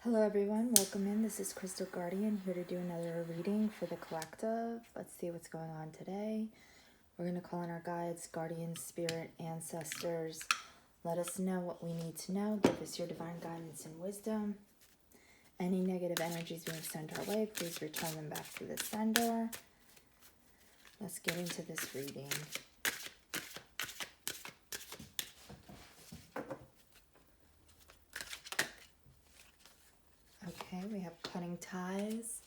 Hello everyone, welcome in. This is Crystal Guardian here to do another reading for the collective. Let's see what's going on today. We're going to call on our guides, guardians, spirit, ancestors. Let us know what we need to know. Give us your divine guidance and wisdom. Any negative energies being sent our way, please return them back to the sender. Let's get into this reading. Okay, we have cutting ties.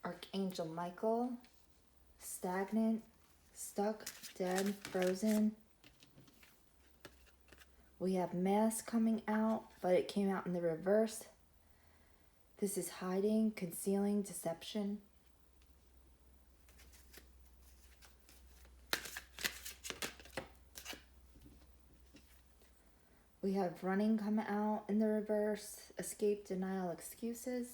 Archangel Michael, stagnant, stuck, dead, frozen. We have mask coming out, but it came out in the reverse. This is hiding, concealing, deception. We have running come out in the reverse, escape, denial, excuses.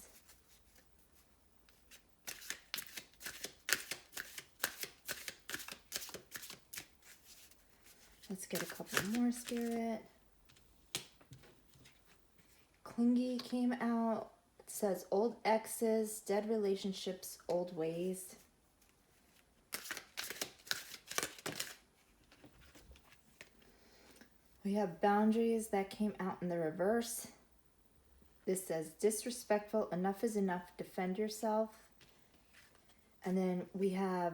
Let's get a couple more, Spirit. Clingy came out. It says old exes, dead relationships, old ways. We have boundaries that came out in the reverse. This says disrespectful, enough is enough, defend yourself. And then we have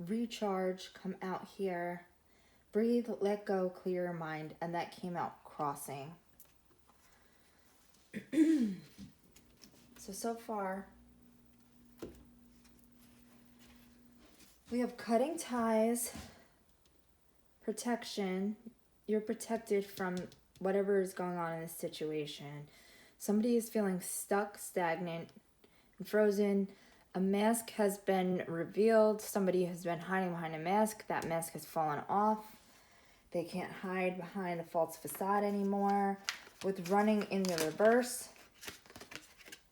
recharge come out here. Breathe, let go, clear your mind. And that came out crossing. So far, we have cutting ties, protection. You're protected from whatever is going on in this situation. Somebody is feeling stuck, stagnant, and frozen. A mask has been revealed. Somebody has been hiding behind a mask. That mask has fallen off. They can't hide behind the false facade anymore. With running in the reverse,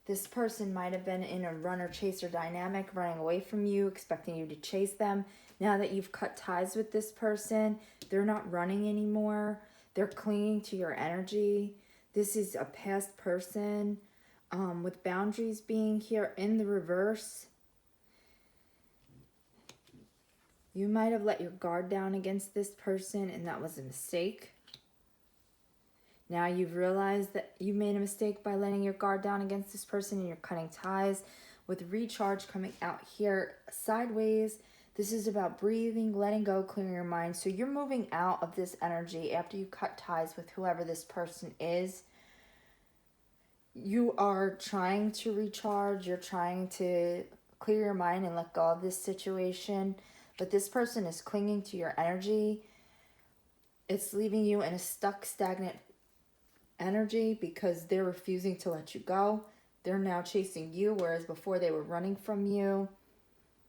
this person might have been in a runner-chaser dynamic, running away from you, expecting you to chase them. Now that you've cut ties with this person, they're not running anymore. They're clinging to your energy. This is a past person with boundaries being here in the reverse. You might have let your guard down against this person, and that was a mistake. Now you've realized that you made a mistake by letting your guard down against this person, and you're cutting ties. With recharge coming out here sideways, this is about breathing, letting go, clearing your mind. So you're moving out of this energy after you cut ties with whoever this person is. You are trying to recharge. You're trying to clear your mind and let go of this situation. But this person is clinging to your energy. It's leaving you in a stuck, stagnant energy because they're refusing to let you go. They're now chasing you, whereas before they were running from you.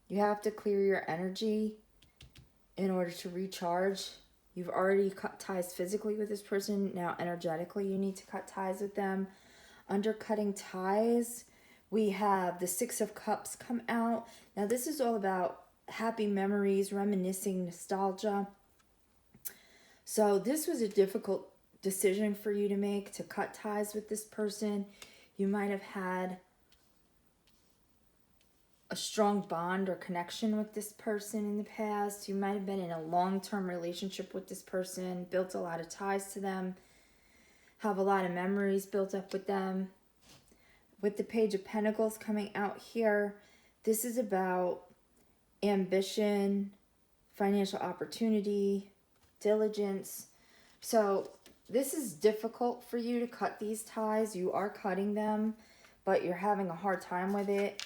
You have to clear your energy in order to recharge. You've already cut ties physically with this person. Now energetically you need to cut ties with them. Undercutting ties, we have the Six of Cups come out. Now this is all about happy memories, reminiscing, nostalgia. So this was a difficult decision for you to make, to cut ties with this person. You might have had a strong bond or connection with this person in the past. You might have been in a long-term relationship with this person, built a lot of ties to them, have a lot of memories built up with them. With the Page of Pentacles coming out here, this is about ambition, financial opportunity, diligence. So this is difficult for you to cut these ties. You are cutting them, but you're having a hard time with it.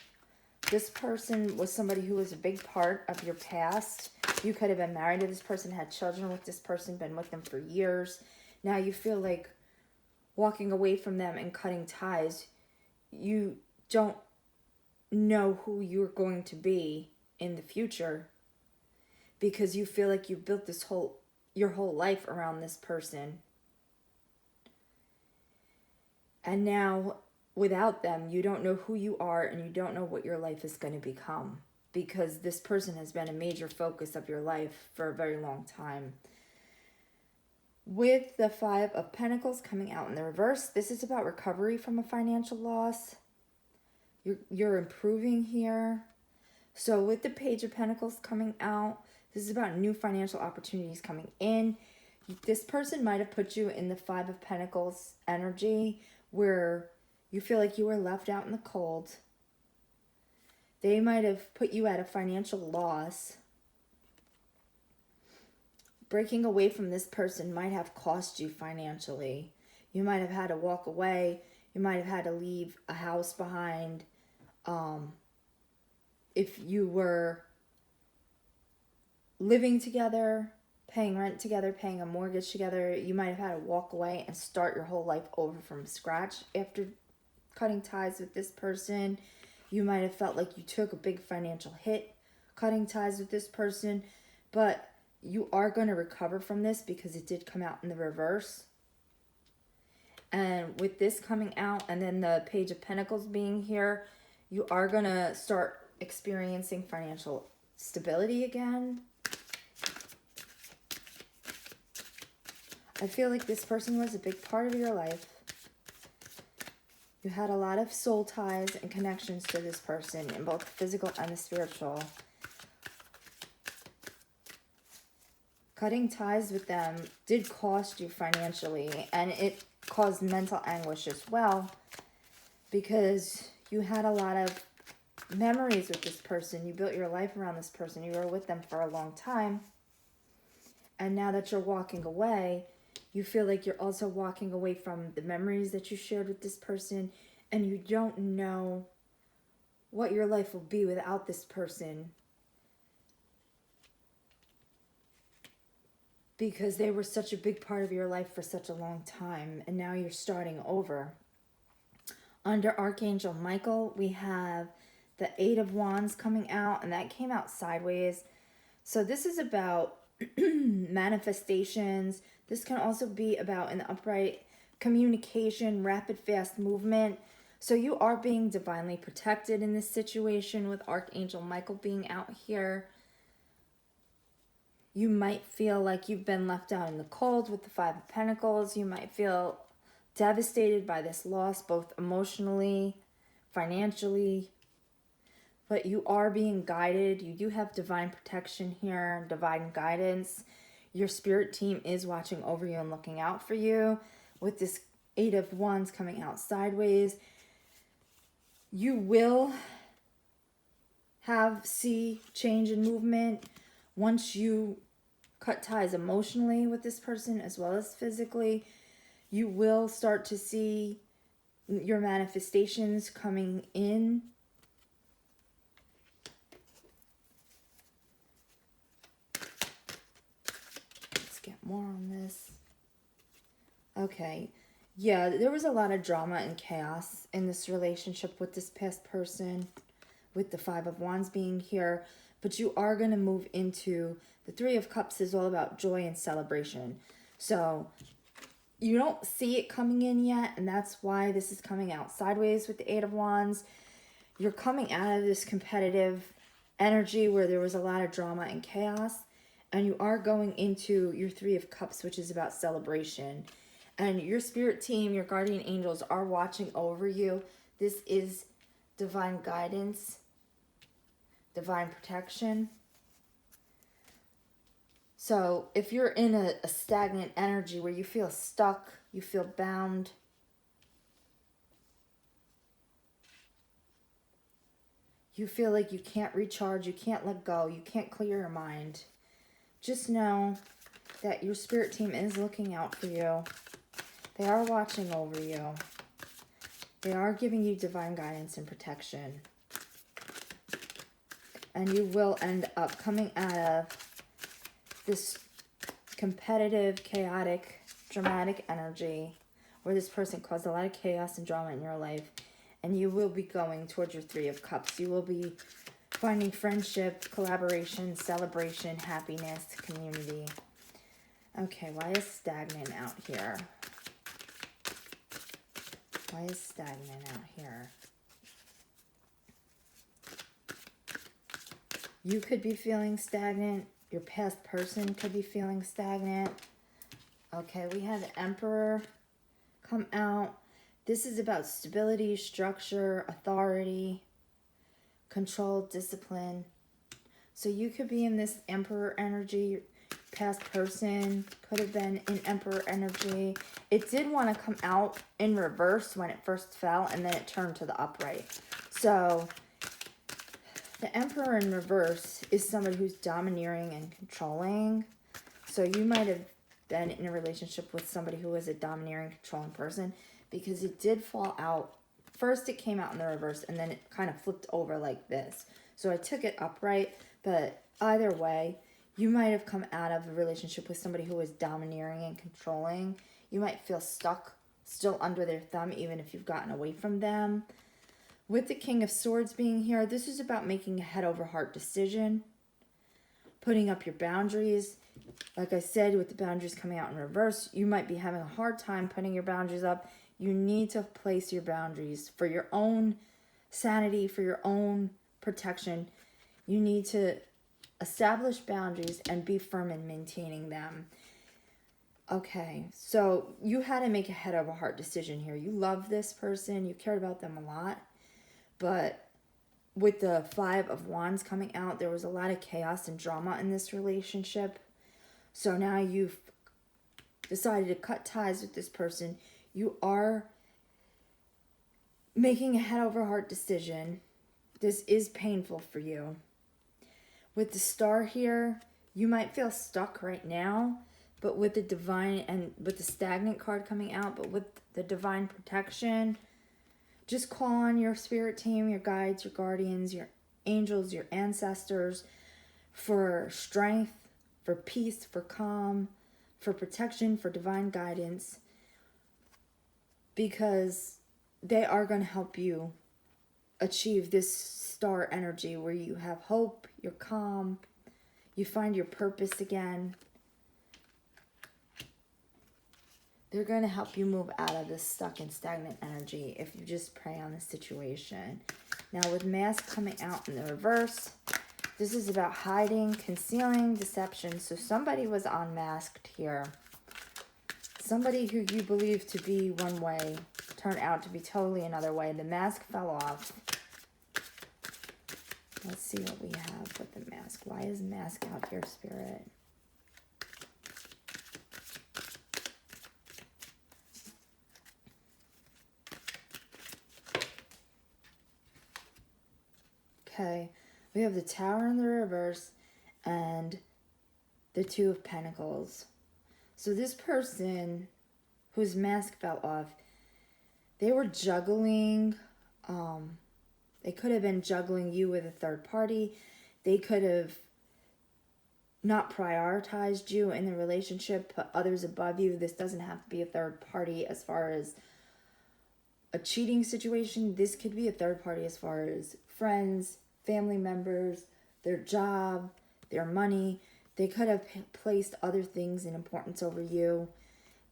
This person was somebody who was a big part of your past. You could have been married to this person, had children with this person, been with them for years. Now you feel like walking away from them and cutting ties. You don't know who you're going to be in the future because you feel like you built your whole life around this person. And now, without them, you don't know who you are and you don't know what your life is going to become because this person has been a major focus of your life for a very long time. With the Five of Pentacles coming out in the reverse, this is about recovery from a financial loss. You're improving here. So with the Page of Pentacles coming out, this is about new financial opportunities coming in. This person might have put you in the Five of Pentacles energy where you feel like you were left out in the cold. They might have put you at a financial loss. Breaking away from this person might have cost you financially. You might have had to walk away. You might have had to leave a house behind. If you were living together, paying rent together, paying a mortgage together, you might have had to walk away and start your whole life over from scratch after cutting ties with this person. You might have felt like you took a big financial hit cutting ties with this person, but you are going to recover from this because it did come out in the reverse. And with this coming out and then the Page of Pentacles being here, you are going to start experiencing financial stability again. I feel like this person was a big part of your life. You had a lot of soul ties and connections to this person in both the physical and the spiritual. Cutting ties with them did cost you financially, and it caused mental anguish as well because you had a lot of memories with this person. You built your life around this person. You were with them for a long time. And now that you're walking away, you feel like you're also walking away from the memories that you shared with this person, and you don't know what your life will be without this person because they were such a big part of your life for such a long time, and now you're starting over. Under Archangel Michael, we have the Eight of Wands coming out, and that came out sideways. So this is about manifestations. This can also be about an upright communication, rapid, fast movement. So you are being divinely protected in this situation with Archangel Michael being out here. You might feel like you've been left out in the cold with the Five of Pentacles. You might feel devastated by this loss, both emotionally, financially. But you are being guided. You do have divine protection here, divine guidance. Your spirit team is watching over you and looking out for you. With this Eight of Wands coming out sideways, you will see change in movement once you cut ties emotionally with this person as well as physically. You will start to see your manifestations coming in. Let's get more on this. Okay. Yeah, there was a lot of drama and chaos in this relationship with this past person, with the Five of Wands being here. But you are going to move into the Three of Cups is all about joy and celebration. So you don't see it coming in yet, and that's why this is coming out sideways with the Eight of Wands. You're coming out of this competitive energy where there was a lot of drama and chaos, and you are going into your Three of Cups, which is about celebration. And your spirit team, your guardian angels are watching over you. This is divine guidance, divine protection. So if you're in a stagnant energy where you feel stuck, you feel bound, you feel like you can't recharge, you can't let go, you can't clear your mind, just know that your spirit team is looking out for you. They are watching over you. They are giving you divine guidance and protection. And you will end up coming out of this competitive, chaotic, dramatic energy where this person caused a lot of chaos and drama in your life. And you will be going towards your Three of Cups. You will be finding friendship, collaboration, celebration, happiness, community. Okay, why is stagnant out here? Why is stagnant out here? You could be feeling stagnant. Your past person could be feeling stagnant. Okay, we have the Emperor come out. This is about stability, structure, authority, control, discipline. So you could be in this Emperor energy. Past person could have been in Emperor energy. It did want to come out in reverse when it first fell, and then it turned to the upright. So the Emperor in reverse is somebody who's domineering and controlling. So you might have been in a relationship with somebody who was a domineering, controlling person, because it did fall out. First it came out in the reverse, and then it kind of flipped over like this. So I took it upright, but either way, you might have come out of a relationship with somebody who was domineering and controlling. You might feel stuck, still under their thumb, even if you've gotten away from them. With the King of Swords being here, this is about making a head over heart decision, putting up your boundaries. Like I said, with the boundaries coming out in reverse, you might be having a hard time putting your boundaries up. You need to place your boundaries for your own sanity, for your own protection. You need to establish boundaries and be firm in maintaining them. Okay, so you had to make a head over heart decision here. You love this person, you cared about them a lot, but with the Five of Wands coming out, there was a lot of chaos and drama in this relationship. So now you've decided to cut ties with this person. You are making a head over heart decision. This is painful for you. With the Star here, you might feel stuck right now, but with the Divine and with the Stagnant card coming out, but with the Divine protection, just call on your spirit team, your guides, your guardians, your angels, your ancestors for strength, for peace, for calm, for protection, for divine guidance, because they are going to help you achieve this star energy where you have hope, you're calm, you find your purpose again. They're going to help you move out of this stuck and stagnant energy if you just pray on the situation. Now with Mask coming out in the reverse, this is about hiding, concealing, deception. So somebody was unmasked here. Somebody who you believed to be one way turned out to be totally another way. The mask fell off. Let's see what we have with the mask. Why is mask out here, Spirit? Okay, we have the Tower in the reverse and the Two of Pentacles. So this person whose mask fell off, they were juggling. They could have been juggling you with a third party. They could have not prioritized you in the relationship, put others above you. This doesn't have to be a third party as far as a cheating situation. This could be a third party as far as friends, family members, their job, their money. They could have placed other things in importance over you.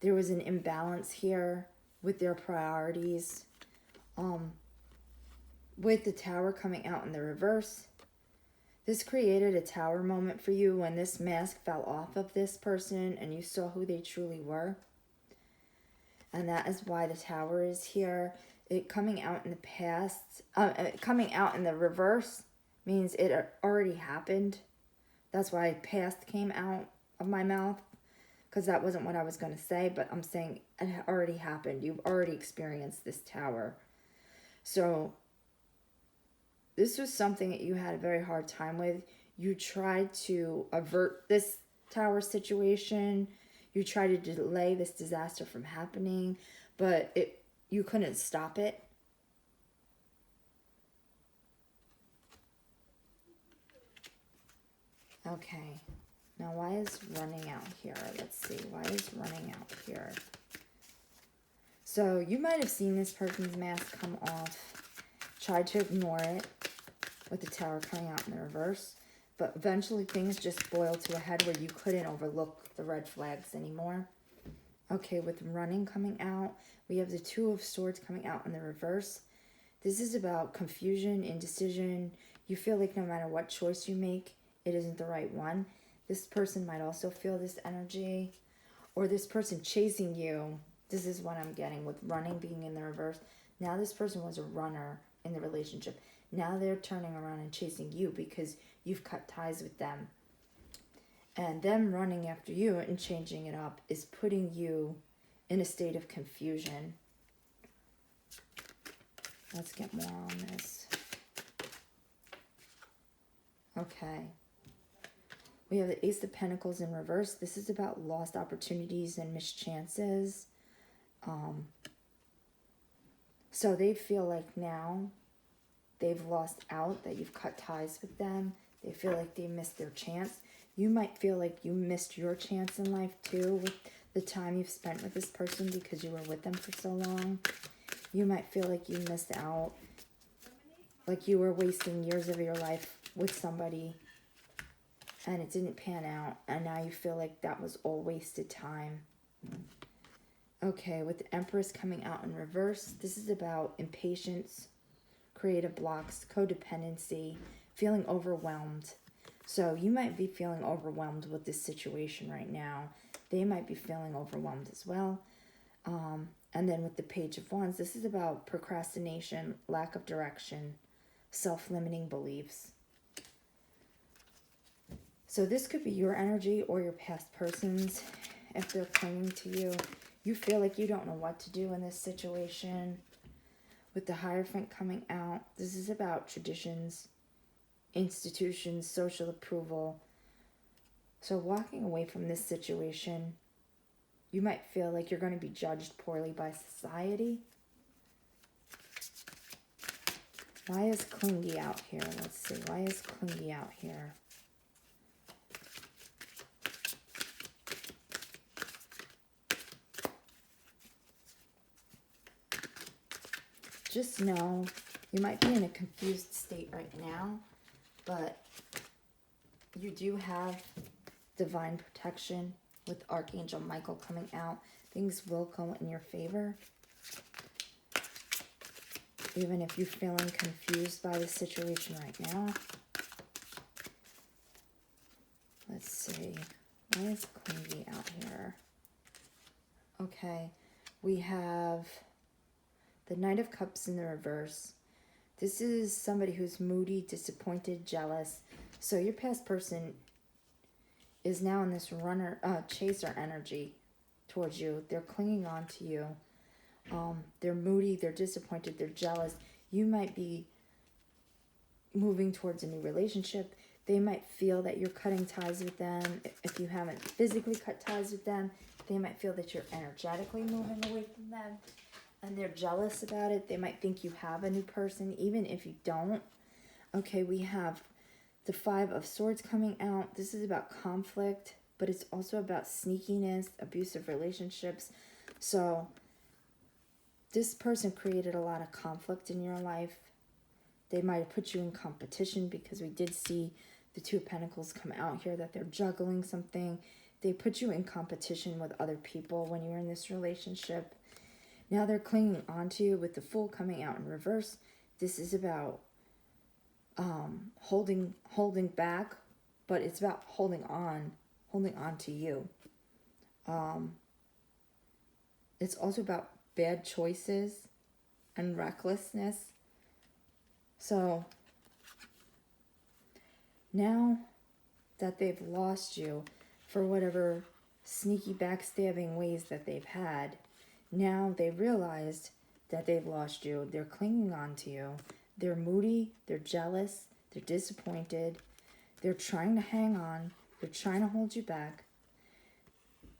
There was an imbalance here with their priorities. With the Tower coming out in the reverse, this created a Tower moment for you when this mask fell off of this person and you saw who they truly were. And that is why the Tower is here. It coming out in the past, coming out in the reverse means it already happened. That's why past came out of my mouth, because that wasn't what I was going to say, but I'm saying it already happened. You've already experienced this Tower. So this was something that you had a very hard time with. You tried to avert this Tower situation. You tried to delay this disaster from happening, but you couldn't stop it. Okay. Now, why is running out here? Let's see. Why is running out here? So, you might have seen this person's mask come off. Tried to ignore it with the Tower coming out in the reverse. But eventually things just boiled to a head where you couldn't overlook the red flags anymore. Okay, with running coming out, we have the Two of Swords coming out in the reverse. This is about confusion, indecision. You feel like no matter what choice you make, it isn't the right one. This person might also feel this energy. or this person chasing you. This is what I'm getting with running being in the reverse. Now this person was a runner in the relationship. Now they're turning around and chasing you because you've cut ties with them. And them running after you and changing it up is putting you in a state of confusion. Let's get more on this. Okay. We have the Ace of Pentacles in reverse. This is about lost opportunities and missed chances. So they feel like now they've lost out, that you've cut ties with them. They feel like they missed their chance. You might feel like you missed your chance in life too with the time you've spent with this person because you were with them for so long. You might feel like you missed out, like you were wasting years of your life with somebody and it didn't pan out, and now you feel like that was all wasted time. Okay, with the Empress coming out in reverse, this is about impatience, creative blocks, codependency, feeling overwhelmed. So you might be feeling overwhelmed with this situation right now. They might be feeling overwhelmed as well. And then with the Page of Wands, this is about procrastination, lack of direction, self-limiting beliefs. So this could be your energy or your past person's. If they're clinging to you, you feel like you don't know what to do in this situation. With the Hierophant coming out, this is about traditions, institutions, social approval. So walking away from this situation, you might feel like you're going to be judged poorly by society. Why is clingy out here? Let's see. Why is clingy out here? Just know you might be in a confused state right now, but you do have divine protection with Archangel Michael coming out. Things will go in your favor. Even if you're feeling confused by the situation right now. Let's see. Why is clingy out here? Okay. We have the Knight of Cups in the reverse. This is somebody who's moody, disappointed, jealous. So your past person is now in this chaser energy towards you. They're clinging on to you. They're moody, they're disappointed, they're jealous. You might be moving towards a new relationship. They might feel that you're cutting ties with them. If you haven't physically cut ties with them, they might feel that you're energetically moving away from them. And they're jealous about it. They might think you have a new person, even if you don't. Okay, we have the Five of Swords coming out. This is about conflict, but it's also about sneakiness, abusive relationships. So this person created a lot of conflict in your life. They might have put you in competition because we did see the Two of Pentacles come out here, that they're juggling something. They put you in competition with other people when you were in this relationship. Now they're clinging onto you with the Fool coming out in reverse. This is about holding back, but it's about holding on to you. It's also about bad choices and recklessness. So now that they've lost you for whatever sneaky backstabbing ways that they've had, now they realized that they've lost you. They're clinging on to you. They're moody. They're jealous. They're disappointed. They're trying to hang on. They're trying to hold you back.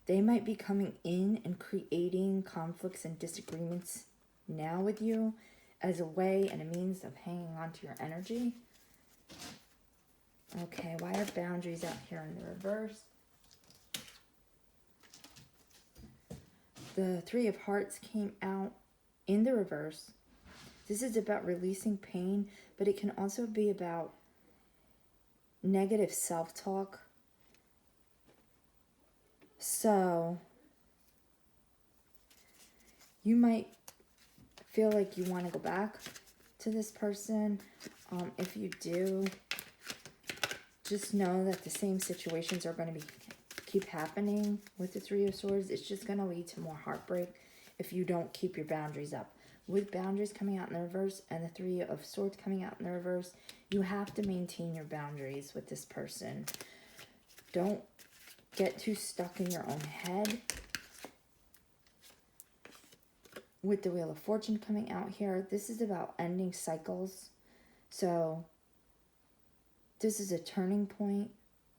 They might be coming in and creating conflicts and disagreements now with you as a way and a means of hanging on to your energy. Okay, why are boundaries out here in the reverse? The Three of Hearts came out in the reverse. This is about releasing pain, but it can also be about negative self-talk. So you might feel like you want to go back to this person. If you do, just know that the same situations are going to be keep happening with the Three of Swords, it's just going to lead to more heartbreak if you don't keep your boundaries up. With boundaries coming out in the reverse and the Three of Swords coming out in the reverse, you have to maintain your boundaries with this person. Don't get too stuck in your own head. With the Wheel of Fortune coming out here, this is about ending cycles. So this is a turning point,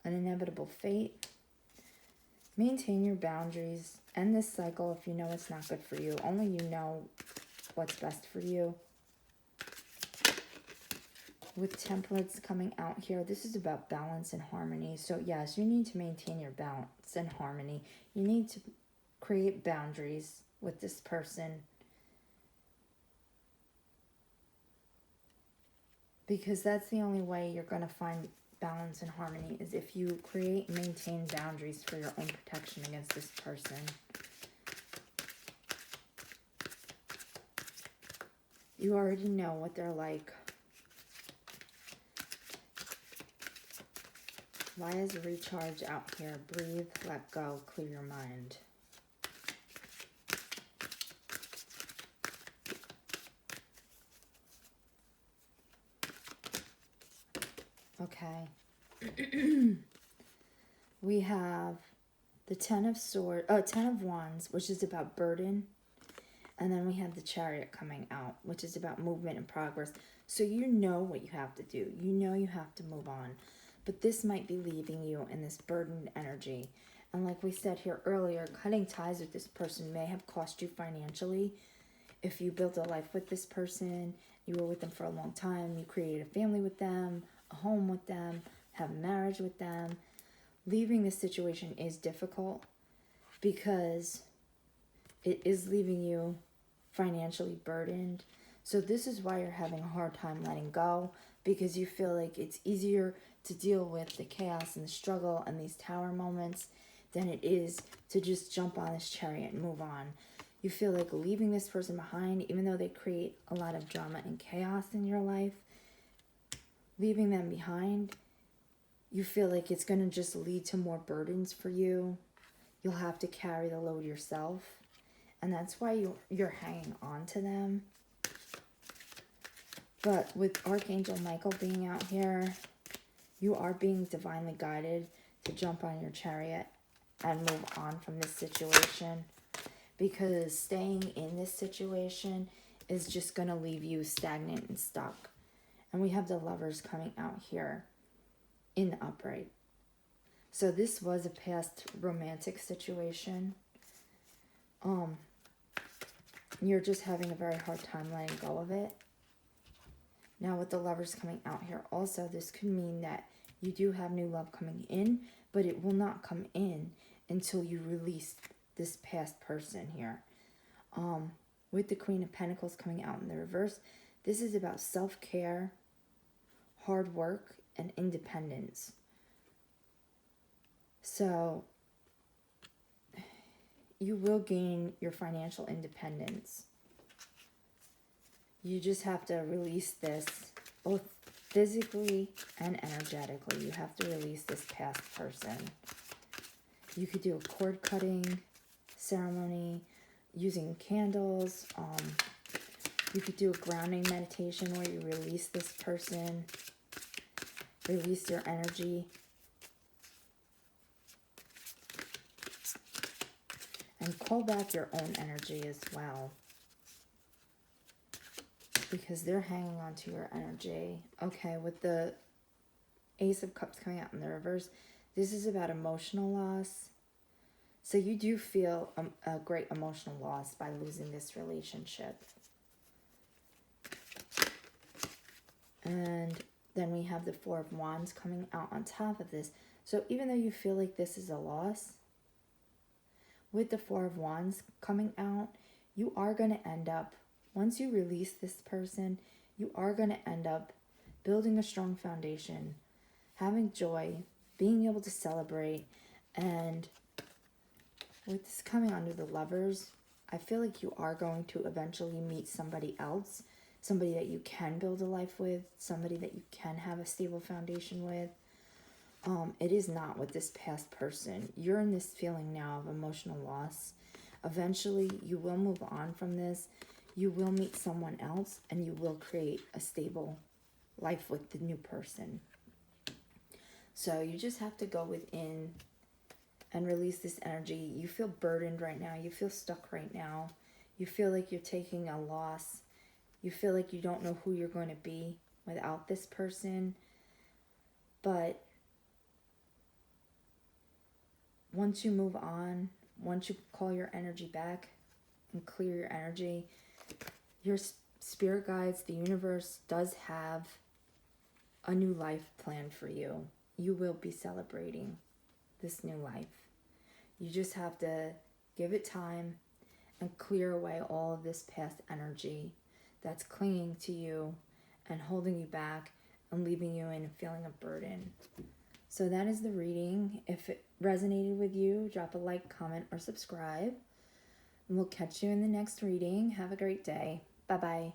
an inevitable fate. Maintain your boundaries. End this cycle if you know it's not good for you. Only you know what's best for you. With Temperance coming out here, this is about balance and harmony. So yes, you need to maintain your balance and harmony. You need to create boundaries with this person. Because that's the only way you're going to find balance and harmony, is if you create and maintain boundaries for your own protection against this person. You already know what they're like. Why is a recharge out here? Breathe, let go, clear your mind. Okay. We have the Ten of Wands, which is about burden. And then we have the Chariot coming out, which is about movement and progress. So you know what you have to do. You know you have to move on. But this might be leaving you in this burdened energy. And like we said here earlier, cutting ties with this person may have cost you financially. If you built a life with this person, you were with them for a long time, you created a family with them, a home with them, have a marriage with them. Leaving this situation is difficult because it is leaving you financially burdened. So this is why you're having a hard time letting go, because you feel like it's easier to deal with the chaos and the struggle and these tower moments than it is to just jump on this Chariot and move on. You feel like leaving this person behind, even though they create a lot of drama and chaos in your life, leaving them behind, you feel like it's going to just lead to more burdens for you. You'll have to carry the load yourself. And that's why you're hanging on to them. But with Archangel Michael being out here, you are being divinely guided to jump on your Chariot and move on from this situation. Because staying in this situation is just going to leave you stagnant and stuck. And we have the Lovers coming out here in the upright. So this was a past romantic situation. You're just having a very hard time letting go of it. Now with the Lovers coming out here also, this could mean that you do have new love coming in, but it will not come in until you release this past person here. With the Queen of Pentacles coming out in the reverse, this is about self-care, hard work, and independence. So you will gain your financial independence. You just have to release this, both physically and energetically. You have to release this past person. You could do a cord cutting ceremony using candles. You could do a grounding meditation where you release this person, release your energy. And call back your own energy as well, because they're hanging on to your energy. Okay, with the Ace of Cups coming out in the reverse, this is about emotional loss. So you do feel a great emotional loss by losing this relationship. And then we have the Four of Wands coming out on top of this. So even though you feel like this is a loss, with the Four of Wands coming out, you are going to end up, once you release this person, you are going to end up building a strong foundation, having joy, being able to celebrate. And with this coming under the Lovers, I feel like you are going to eventually meet somebody else, somebody that you can build a life with, somebody that you can have a stable foundation with. It is not with this past person. You're in this feeling now of emotional loss. Eventually, you will move on from this. You will meet someone else, and you will create a stable life with the new person. So you just have to go within and release this energy. You feel burdened right now. You feel stuck right now. You feel like you're taking a loss. You feel like you don't know who you're going to be without this person. But once you move on, once you call your energy back and clear your energy, your spirit guides, the universe does have a new life planned for you. You will be celebrating this new life. You just have to give it time and clear away all of this past energy that's clinging to you and holding you back and leaving you in a feeling of burden. So that is the reading. If it resonated with you, drop a like, comment, or subscribe. And we'll catch you in the next reading. Have a great day. Bye-bye.